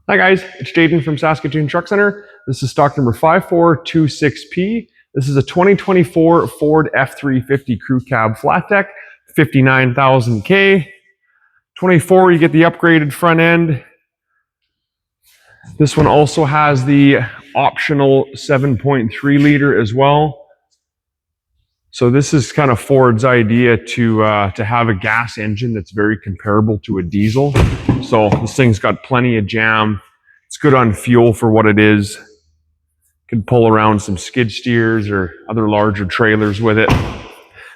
Hi guys, it's Jaden from Saskatoon Truck Center. This is stock number 5426P. This is a 2024 Ford F-350 Crew Cab Flat Deck, 59,000 K. 24, you get the upgraded front end. This one also has the optional 7.3 liter as well. So this is kind of Ford's idea to have a gas engine that's very comparable to a diesel. So this thing's got plenty of jam. It's good on fuel for what it is. Can pull around some skid steers or other larger trailers with it.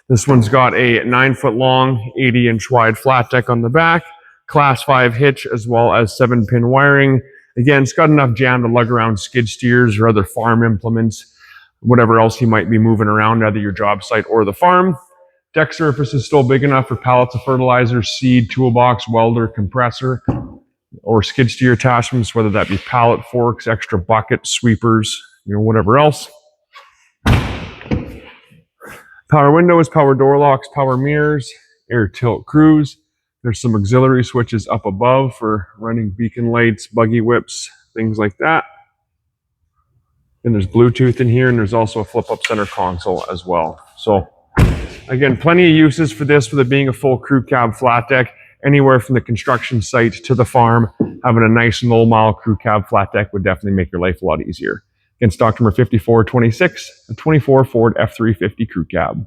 This one's got a 9-foot long, 80-inch wide flat deck on the back, class 5 hitch, as well as 7-pin wiring. Again, it's got enough jam to lug around skid steers or other farm implements, whatever else you might be moving around, either your job site or the farm. Deck surface is still big enough for pallets of fertilizer, seed, toolbox, welder, compressor, or skid steer attachments, whether that be pallet forks, extra buckets, sweepers, whatever else. Power windows, power door locks, power mirrors, air tilt cruise. There's some auxiliary switches up above for running beacon lights, buggy whips, things like that. And there's Bluetooth in here, and there's also a flip-up center console as well. So again, plenty of uses for this, with it being a full crew cab flat deck. Anywhere from the construction site to the farm, having a nice low-mile crew cab flat deck would definitely make your life a lot easier. Again, stock number 5426, a 24 Ford F-350 Crew Cab.